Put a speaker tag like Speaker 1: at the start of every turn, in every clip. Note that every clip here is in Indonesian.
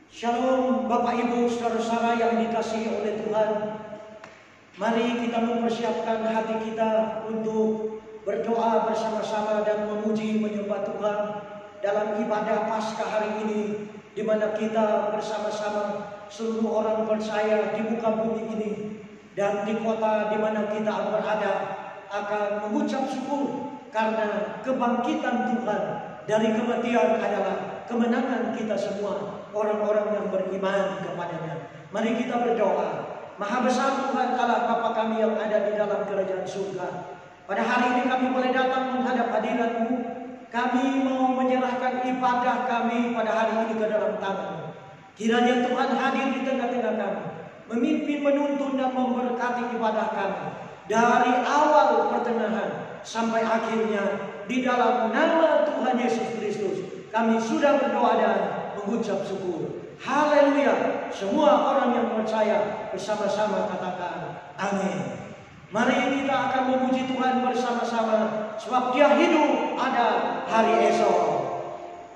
Speaker 1: Shalom Bapak Ibu saudara-saudara yang dikasihi oleh Tuhan. Mari kita mempersiapkan hati kita untuk berdoa bersama-sama dan memuji menyembah Tuhan dalam ibadah Paskah hari ini, di mana kita bersama-sama seluruh orang percaya di muka bumi ini dan di kota di mana kita berada akan mengucap syukur karena kebangkitan Tuhan dari kematian adalah kemenangan kita semua, orang-orang yang beriman kepadanya. Mari kita berdoa. Maha besar Tuhan Allah Bapa kami yang ada di dalam kerajaan surga, pada hari ini kami boleh datang menghadap hadirat-Mu. Kami mau menyerahkan ibadah kami pada hari ini ke dalam tangan-Mu. Kiranya Tuhan hadir di tengah-tengah kami, memimpin, menuntun dan memberkati ibadah kami dari awal pertengahan sampai akhirnya. Di dalam nama Tuhan Yesus Kristus kami sudah berdoa dan mengucap syukur. Haleluya. Semua orang yang percaya bersama-sama katakan amin. Mari kita akan memuji Tuhan bersama-sama, sebab Dia hidup ada hari esok.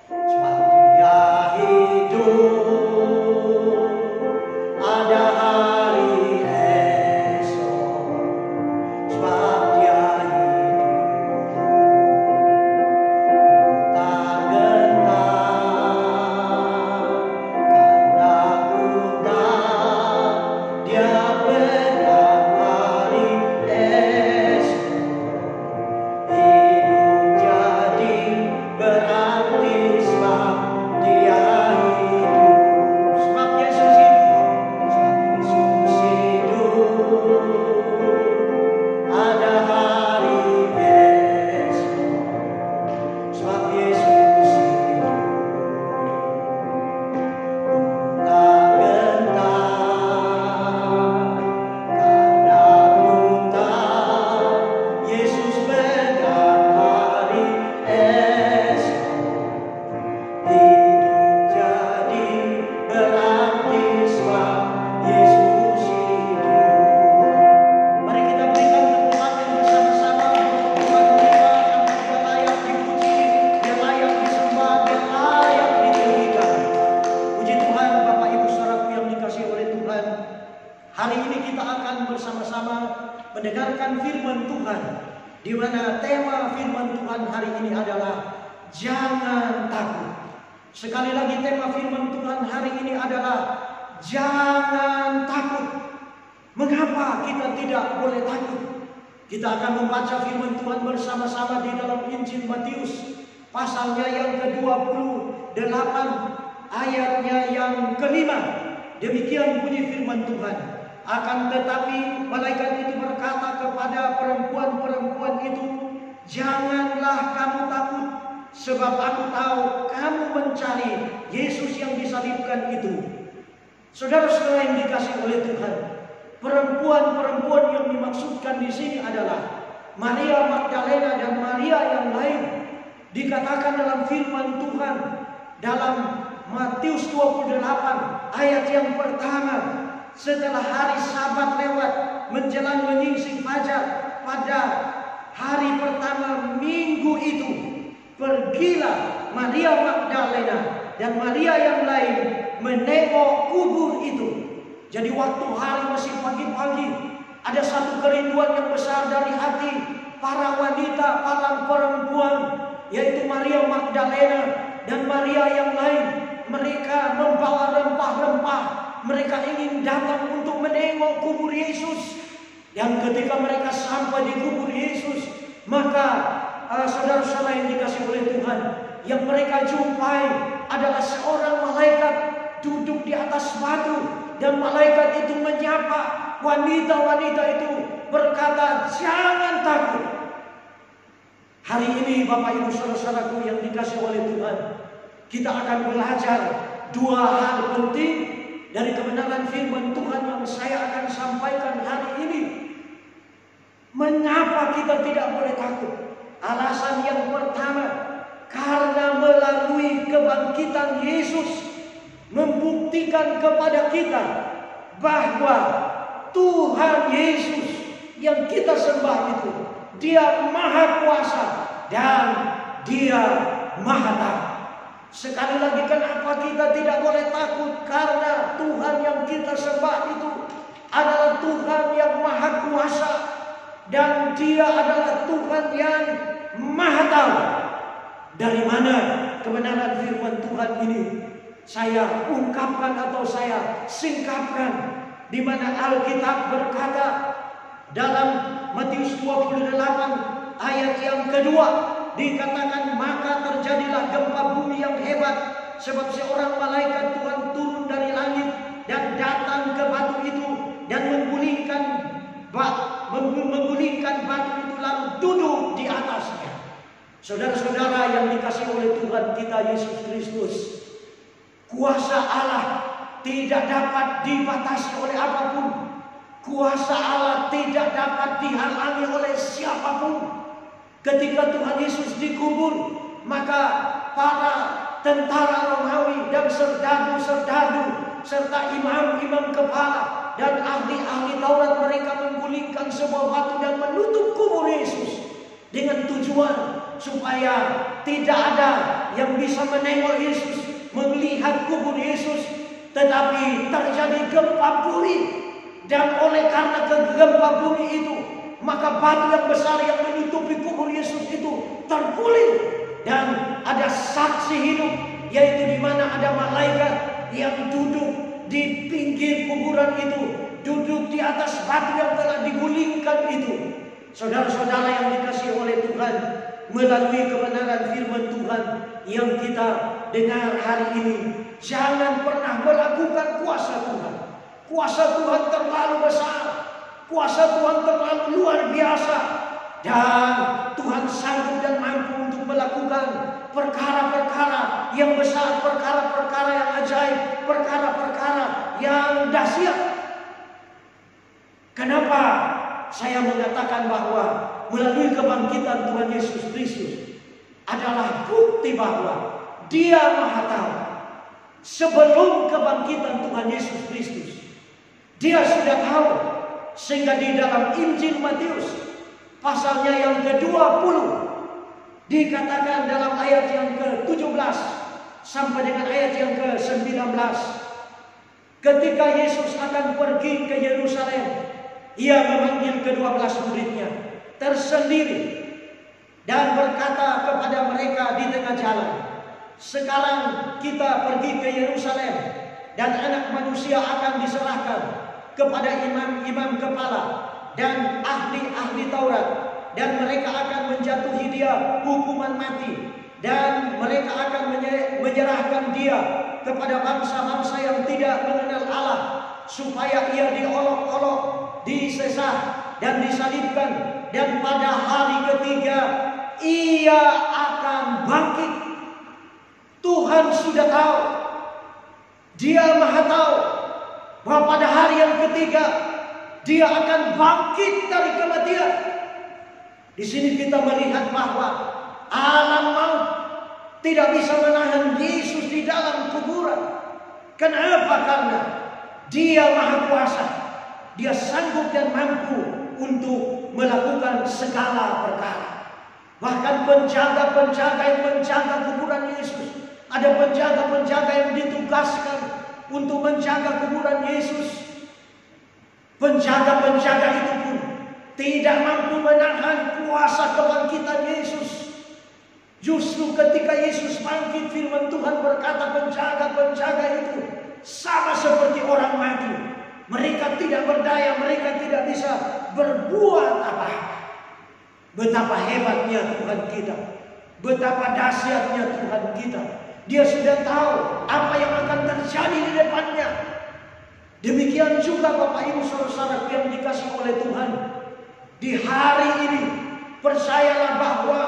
Speaker 1: Sebab Dia hidup ada hari esok. Sebab Dia pasalnya yang ke-28 ayatnya yang ke-5. Demikian bunyi firman Tuhan. Akan tetapi malaikat itu berkata kepada perempuan-perempuan itu, janganlah kamu takut, sebab aku tahu kamu mencari Yesus yang disalibkan itu. Saudara-saudara yang dikasihi oleh Tuhan, perempuan-perempuan yang dimaksudkan di sini adalah Maria Magdalena dan Maria yang lain. Dikatakan dalam firman Tuhan dalam Matius 28 ayat yang pertama, setelah hari Sabat lewat menjelang menyingsing fajar pada hari pertama minggu itu, pergilah Maria Magdalena dan Maria yang lain menengok kubur itu. Jadi waktu hari masih pagi-pagi, ada satu kerinduan yang besar dari hati para wanita, para perempuan, yaitu Maria Magdalena dan Maria yang lain. Mereka membawa rempah-rempah. Mereka ingin datang untuk menengok kubur Yesus. Dan ketika mereka sampai di kubur Yesus, maka saudara-saudara yang dikasihi oleh Tuhan, yang mereka jumpai adalah seorang malaikat duduk di atas batu. Dan malaikat itu menyapa wanita-wanita itu, berkata, jangan takut. Hari ini Bapak Ibu saudara-saudaraku yang dikasihi oleh Tuhan, kita akan belajar dua hal penting dari kebenaran firman Tuhan yang saya akan sampaikan hari ini. Mengapa kita tidak boleh takut? Alasan yang pertama, karena melalui kebangkitan Yesus membuktikan kepada kita bahwa Tuhan Yesus yang kita sembah itu, Dia maha kuasa dan Dia maha tahu. Sekali lagi, kenapa kita tidak boleh takut? kuasa dan Dia adalah Tuhan yang Maha Tahu. Dari mana kebenaran firman Tuhan ini saya ungkapkan atau saya singkapkan, di mana Alkitab berkata dalam Matius 28 ayat yang kedua, dikatakan maka terjadilah gempa bumi yang hebat, sebab seorang malaikat Tuhan turun dari langit dan datang ke batu itu dan menggulingkan batu itu lalu duduk di atasnya. Saudara-saudara yang dikasihi oleh Tuhan kita Yesus Kristus, kuasa Allah tidak dapat dibatasi oleh apapun. Kuasa Allah tidak dapat dihalangi oleh siapapun. Ketika Tuhan Yesus dikubur, maka para tentara Romawi dan serdadu-serdadu serta imam-imam kepala dan ahli-ahli Taurat, mereka menggulingkan sebuah batu dan menutup kubur Yesus dengan tujuan supaya tidak ada yang bisa menengok Yesus, melihat kubur Yesus. Tetapi terjadi gempa bumi, dan oleh karena gempa bumi itu, maka batu yang besar yang menutupi kubur Yesus itu terguling. Dan ada saksi hidup, yaitu di mana ada malaikat yang duduk di pinggir kuburan itu, duduk di atas batu yang telah digulingkan itu. Saudara-saudara yang dikasihi oleh Tuhan, melalui kebenaran firman Tuhan yang kita dengar hari ini, jangan pernah meragukan kuasa Tuhan. Kuasa Tuhan terlalu besar, kuasa Tuhan terlalu luar biasa, dan Tuhan sanggup dan mampu untuk melakukan perkara-perkara yang besar, perkara-perkara yang ajaib, perkara-perkara yang dahsyat. Kenapa saya mengatakan bahwa melalui kebangkitan Tuhan Yesus Kristus adalah bukti bahwa Dia Maha Tahu. Sebelum kebangkitan Tuhan Yesus Kristus, Dia sudah tahu, sehingga di dalam Injil Matius pasalnya yang ke-20 dikatakan dalam ayat yang ke-17 sampai dengan ayat yang ke-19, ketika Yesus akan pergi ke Yerusalem, Ia memanggil ke-12 muridnya tersendiri dan berkata kepada mereka di tengah jalan, sekarang kita pergi ke Yerusalem dan Anak Manusia akan diserahkan kepada imam-imam kepala dan ahli-ahli Taurat, dan mereka akan menjatuhi Dia hukuman mati, dan mereka akan menyerahkan Dia kepada bangsa-bangsa yang tidak mengenal Allah, supaya Ia diolok-olok, disesah dan disalibkan, dan pada hari ketiga Ia akan bangkit. Tuhan sudah tahu, Dia Maha Tahu bahwa pada hari yang ketiga Dia akan bangkit dari kematian. Di sini kita melihat bahwa alam maut tidak bisa menahan Yesus di dalam kuburan. Kenapa? Karena Dia Maha Kuasa. Dia sanggup dan mampu untuk melakukan segala perkara. Bahkan penjaga-penjaga yang menjaga kuburan Yesus, ada penjaga-penjaga yang ditugaskan untuk menjaga kuburan Yesus. Penjaga-penjaga itu pun tidak mampu menahan kuasa kebangkitan Yesus. Justru ketika Yesus bangkit, firman Tuhan berkata penjaga-penjaga itu sama seperti orang mati. Mereka tidak berdaya, mereka tidak bisa berbuat apa-apa. Betapa hebatnya Tuhan kita, betapa dahsyatnya Tuhan kita. Dia sudah tahu apa yang akan terjadi di depannya. Demikian juga Bapak Ibu Saudara yang dikasihi oleh Tuhan, di hari ini percayalah bahwa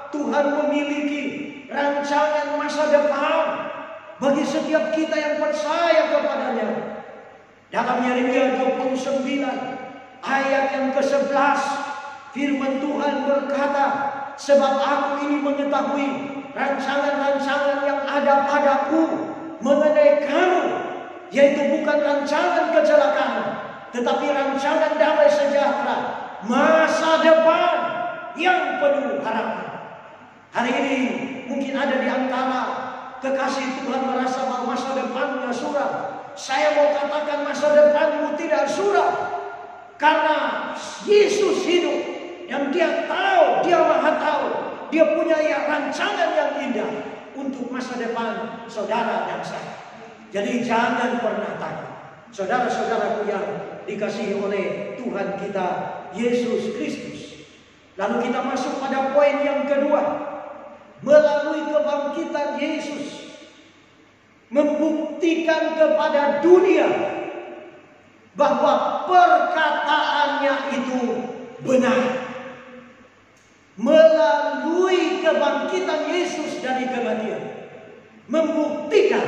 Speaker 1: Tuhan memiliki rancangan masa depan bagi setiap kita yang percaya kepadanya. Dalam Yeremia 29 ayat yang ke-11, firman Tuhan berkata, sebab aku ini mengetahui rancangan-rancangan yang ada padaku mengenai kamu, yaitu bukan rancangan kecelakaan, tetapi rancangan damai sejahtera, masa depan yang penuh harapan. Hari ini mungkin ada di antara kekasih Tuhan merasa bahwa masa depannya suram. Saya mau katakan masa depanmu tidak suram, karena Yesus hidup dan dia tahu, dia maha tahu, dia punya rancangan yang indah untuk masa depan saudara dan saya. Jadi jangan pernah takut. Saudara-saudaraku yang dikasihi oleh Tuhan kita Yesus Kristus. Lalu kita masuk pada poin yang kedua. Melalui kebangkitan Yesus membuktikan kepada dunia bahwa perkataannya itu benar. Melalui kebangkitan Yesus dari kematian membuktikan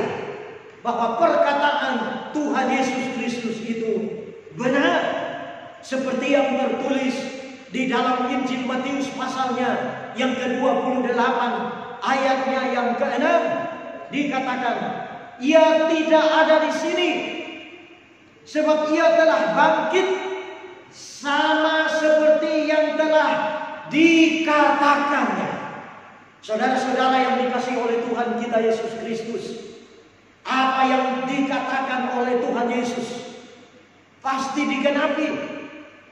Speaker 1: bahwa perkataan Tuhan Yesus Kristus itu benar, seperti yang tertulis di dalam Injil Matius pasalnya yang ke-28 ayatnya yang ke-6, dikatakan, ia tidak ada di sini sebab ia telah bangkit sama seperti yang telah dikatakannya. Saudara-saudara yang dikasihi oleh Tuhan kita Yesus Kristus, apa yang dikatakan oleh Tuhan Yesus pasti digenapi.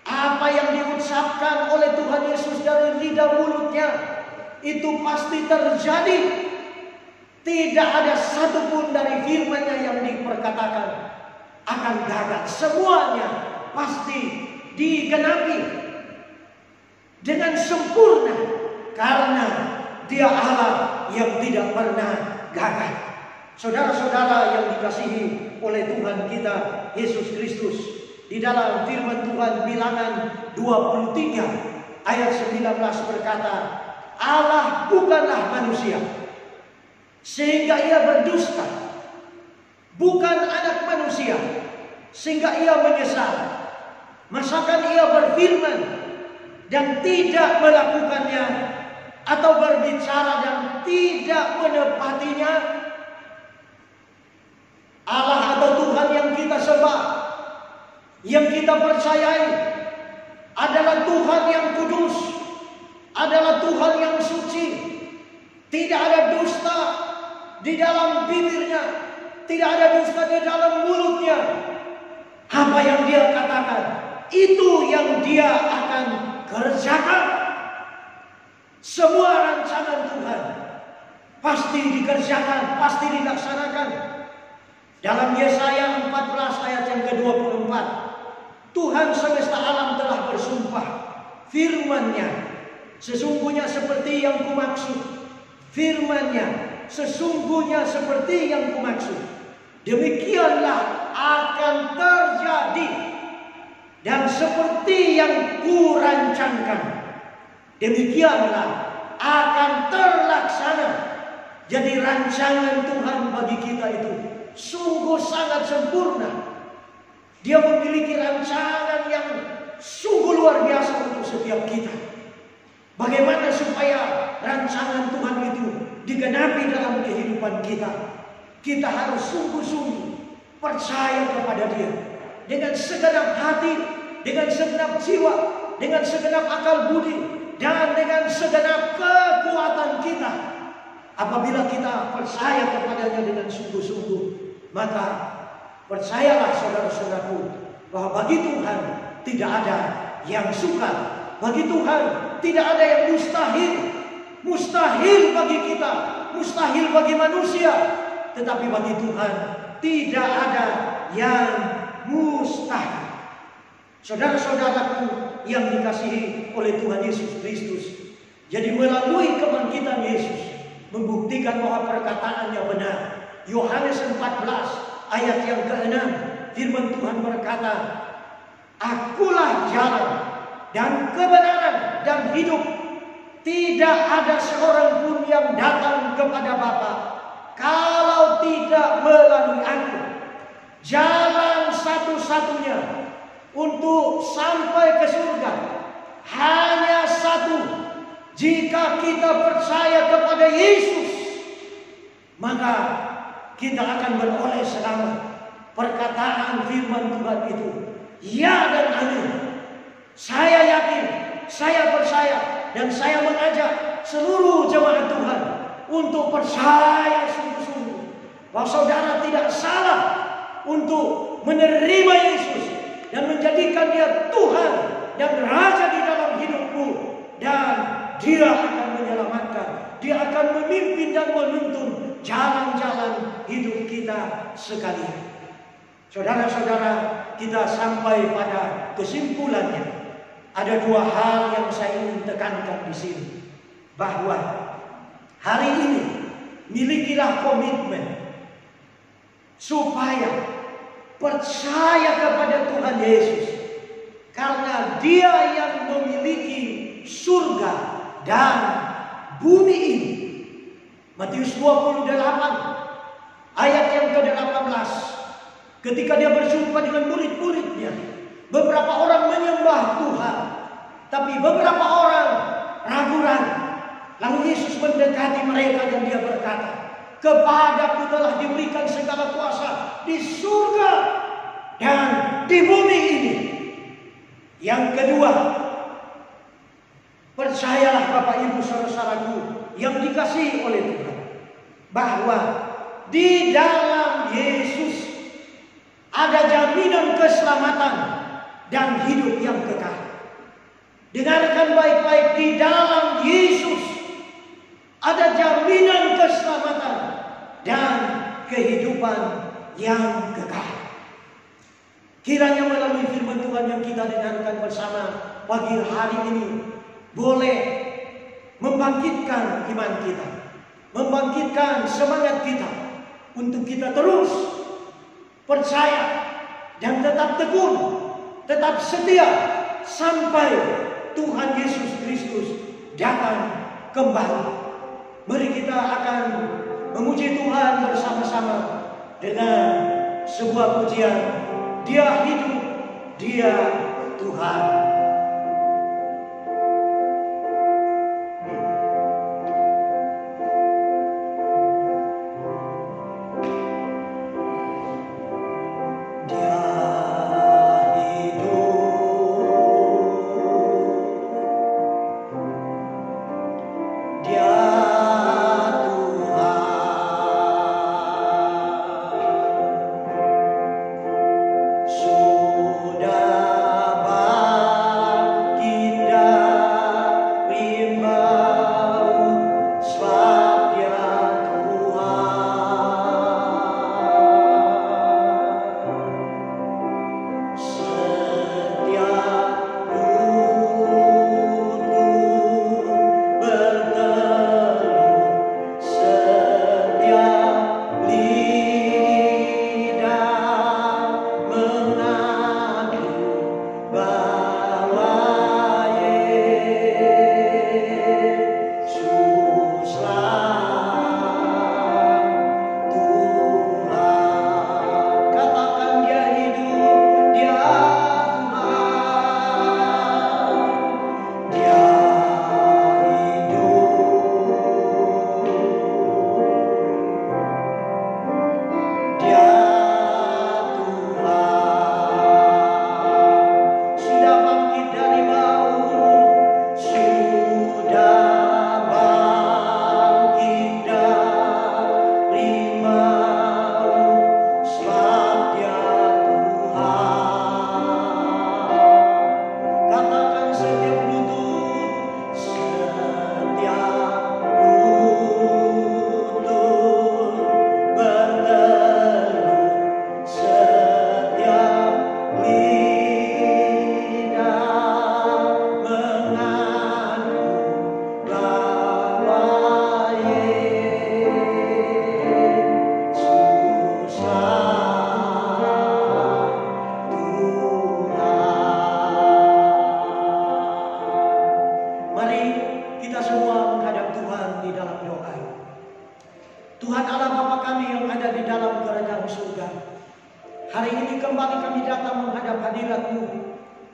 Speaker 1: Apa yang diucapkan oleh Tuhan Yesus dari lidah mulutnya itu pasti terjadi. Tidak ada satupun dari firman-Nya yang diperkatakan akan gagal. Semuanya pasti digenapi dengan sempurna, karena Dia Allah yang tidak pernah gagal. Saudara-saudara yang dikasihi oleh Tuhan kita Yesus Kristus, di dalam firman Tuhan Bilangan 23 ayat 19 berkata, Allah bukanlah manusia sehingga ia berdusta, bukan anak manusia sehingga ia menyesal. Masakan ia berfirman dan tidak melakukannya, atau berbicara dan tidak menepatinya? Allah atau Tuhan yang kita sembah, yang kita percayai adalah Tuhan yang kudus, adalah Tuhan yang suci. Tidak ada dusta di dalam bibirnya, tidak ada dusta di dalam mulutnya. Apa yang Dia katakan, itu yang Dia akan kerjakan. Semua rancangan Tuhan pasti dikerjakan, pasti dilaksanakan. Dalam Yesaya 14 ayat yang ke-24, Tuhan semesta alam telah bersumpah, firman-Nya sesungguhnya seperti yang kumaksud. Firman-Nya sesungguhnya seperti yang kumaksud. Demikianlah akan terjadi, dan seperti yang kurancangkan, demikianlah akan terlaksana. Jadi rancangan Tuhan bagi kita itu sungguh sangat sempurna. Dia memiliki rancangan yang sungguh luar biasa untuk setiap kita. Bagaimana supaya rancangan Tuhan itu digenapi dalam kehidupan kita? Kita harus sungguh-sungguh percaya kepada Dia dengan segenap hati, dengan segenap jiwa, dengan segenap akal budi, dan dengan segenap kekuatan kita. Apabila kita percaya kepadanya dengan sungguh-sungguh, maka percayalah saudara-saudaraku, bahwa bagi Tuhan tidak ada yang sukar. Bagi Tuhan tidak ada yang mustahil. Mustahil bagi kita, mustahil bagi manusia. Tetapi bagi Tuhan tidak ada yang mustahil. Saudara-saudaraku yang dikasihi oleh Tuhan Yesus Kristus, jadi melalui kebangkitan Yesus membuktikan bahwa perkataannya benar. Yohanes 14 ayat yang ke-6, firman Tuhan berkata, Akulah jalan dan kebenaran dan hidup. Tidak ada seorang pun yang datang kepada Bapa kalau tidak melalui Aku. Jalan satu-satunya untuk sampai ke surga hanya satu. Jika kita percaya kepada Yesus, maka kita akan beroleh selamat. Perkataan firman Tuhan itu ya dan amin. Saya yakin, saya percaya, dan saya mengajak seluruh jemaat Tuhan untuk percaya sungguh-sungguh bahwa saudara tidak salah untuk menerima Yesus dan menjadikan Dia Tuhan dan raja di dalam hidupmu. Dan Dia akan menyelamatkan. Dia akan memimpin dan menuntun jalan-jalan hidup kita sekalian. Saudara-saudara, kita sampai pada kesimpulannya. Ada dua hal yang saya ingin tekankan di sini. Bahwa hari ini milikilah komitmen supaya percaya kepada Tuhan Yesus. Karena Dia yang memiliki surga dan bumi ini. Matius 28 ayat yang ke-18. Ketika Dia berjumpa dengan murid-muridnya, beberapa orang menyembah Tuhan, tapi beberapa orang ragu-ragu. Lalu Yesus mendekati mereka dan Dia berkata, "Kepadaku telah diberikan segala kuasa di surga dan di bumi ini." Yang kedua, percayalah Bapak Ibu saudara-saudaraku yang dikasihi oleh Tuhan, bahwa di dalam Yesus ada jaminan keselamatan dan hidup yang kekal. Dengarkan baik-baik, di dalam Yesus ada jaminan keselamatan dan kehidupan yang kekal. Kiranya melalui firman Tuhan yang kita dengarkan bersama pagi hari ini boleh membangkitkan iman kita, membangkitkan semangat kita untuk kita terus percaya dan tetap tekun, tetap setia sampai Tuhan Yesus Kristus datang kembali. Mari kita akan memuji Tuhan bersama-sama dengan sebuah pujian, Dia hidup, Dia Tuhan.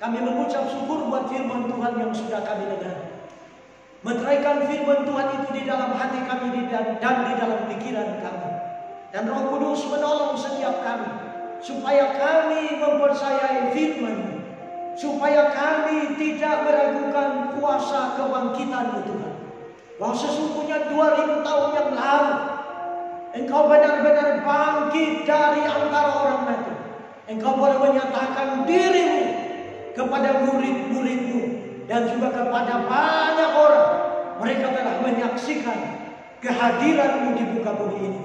Speaker 1: Kami mengucap syukur buat firman Tuhan yang sudah kami dengar. Meteraikan firman Tuhan itu di dalam hati kami dan di dalam pikiran kami. Dan Roh Kudus menolong setiap kami supaya kami mempercayai firman, supaya kami tidak meragukan kuasa kebangkitan Tuhan. Bahwa sesungguhnya 2000 tahun yang lalu Engkau benar-benar bangkit dari antara orang mati. Engkau boleh menyatakan dirimu kepada murid-murid-Mu dan juga kepada banyak orang. Mereka telah menyaksikan kehadiran-Mu di muka bumi ini.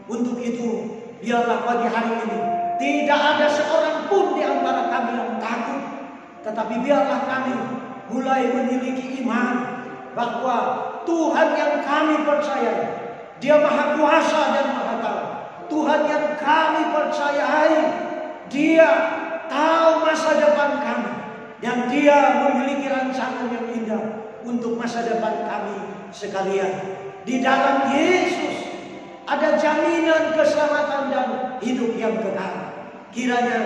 Speaker 1: Untuk itu, biarlah pagi hari ini tidak ada seorang pun di antara kami yang takut, tetapi biarlah kami mulai memiliki iman bahwa Tuhan yang kami percayai, Dia Maha Kuasa dan Maha Tahu. Tuhan yang kami percayai, Dia tahu masa depan kami, dan Dia memiliki rancangan yang indah untuk masa depan kami sekalian. Di dalam Yesus ada jaminan keselamatan dan hidup yang kekal. Kiranya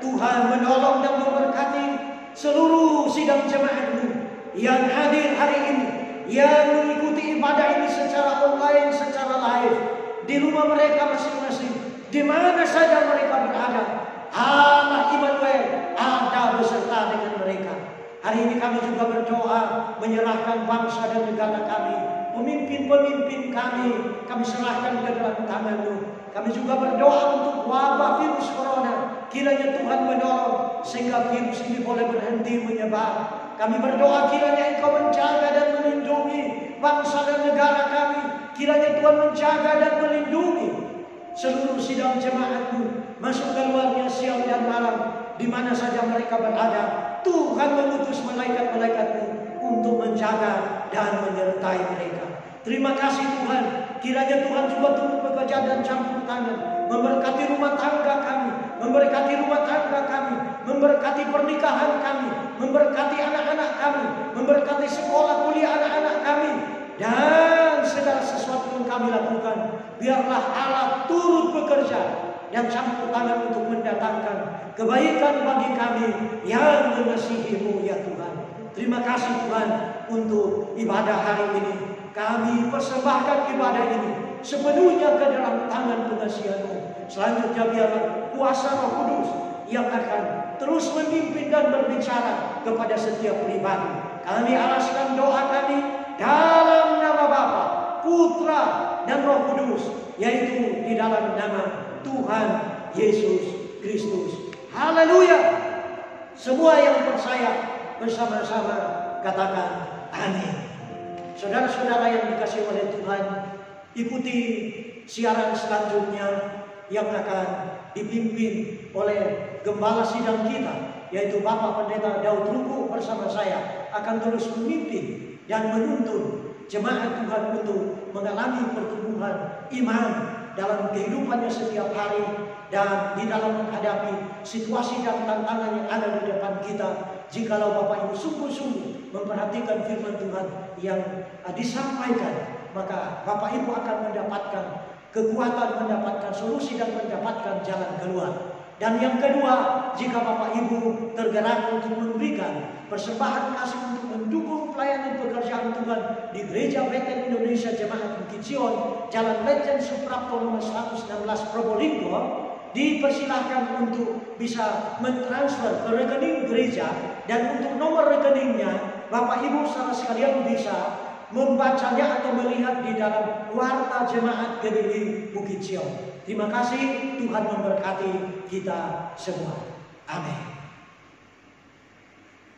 Speaker 1: Tuhan menolong dan memberkati seluruh sidang jemaat-Mu yang hadir hari ini, yang mengikuti ibadah ini secara online, secara live, di rumah mereka masing-masing, di mana saja mereka berada. Allah Immanuel ada beserta dengan mereka. Hari ini kami juga berdoa menyerahkan bangsa dan negara kami, pemimpin-pemimpin kami serahkan ke dalam tangan-Mu. Kami juga berdoa untuk wabah virus corona. Kiranya Tuhan menolong sehingga virus ini boleh berhenti menyebar. Kami berdoa kiranya Engkau menjaga dan melindungi bangsa dan negara kami. Kiranya Tuhan menjaga dan melindungi seluruh sidang jemaat-Mu, masuk keluarnya siang dan malam, di mana saja mereka berada. Tuhan mengutus malaikat-malaikat-Mu untuk menjaga dan menyertai mereka. Terima kasih Tuhan. Kiranya Tuhan juga turut bekerja dan campur tangan, memberkati rumah tangga kami, memberkati rumah tangga kami, memberkati pernikahan kami, memberkati anak-anak kami, memberkati sekolah kuliah anak-anak kami, dan segala sesuatu yang kami lakukan. Biarlah Allah turut bekerja dan campur tangan untuk mendatangkan kebaikan bagi kami yang mengasihi-Mu ya Tuhan. Terima kasih Tuhan untuk ibadah hari ini. Kami persembahkan ibadah ini sepenuhnya ke dalam tangan pengasihan-Mu. Selanjutnya biarlah kuasa Roh Kudus yang akan terus memimpin dan berbicara kepada setiap pribadi. Kami alaskan doa kami dalam nama Bapa, Putra, dan Roh Kudus, yaitu di dalam nama Tuhan Yesus Kristus. Haleluya! Semua yang percaya bersama-sama katakan amin. Saudara-saudara yang dikasihi oleh Tuhan, ikuti siaran selanjutnya yang akan dipimpin oleh gembala sidang kita, yaitu Bapak Pendeta Daud Ruku bersama saya akan terus memimpin dan menuntun jemaat Tuhan untuk mengalami pertumbuhan iman dalam kehidupannya setiap hari dan di dalam menghadapi situasi dan tantangan yang ada di depan kita. Jikalau Bapak Ibu sungguh-sungguh memperhatikan firman Tuhan yang disampaikan, maka Bapak Ibu akan mendapatkan kekuatan, mendapatkan solusi, dan mendapatkan jalan keluar. Dan yang kedua, jika Bapak Ibu tergerak untuk memberikan persembahan kasih untuk mendukung pelayanan pekerjaan Tuhan di Gereja Bethel Indonesia Jemaat Bukit Sion, Jalan Lejen Suprapto nomor 116 Probolinggo, dipersilahkan untuk bisa mentransfer ke rekening gereja, dan untuk nomor rekeningnya Bapak Ibu saudara sekalian bisa membacanya atau melihat di dalam warta jemaat GBI Bukit Sion. Terima kasih, Tuhan memberkati kita semua. Amin.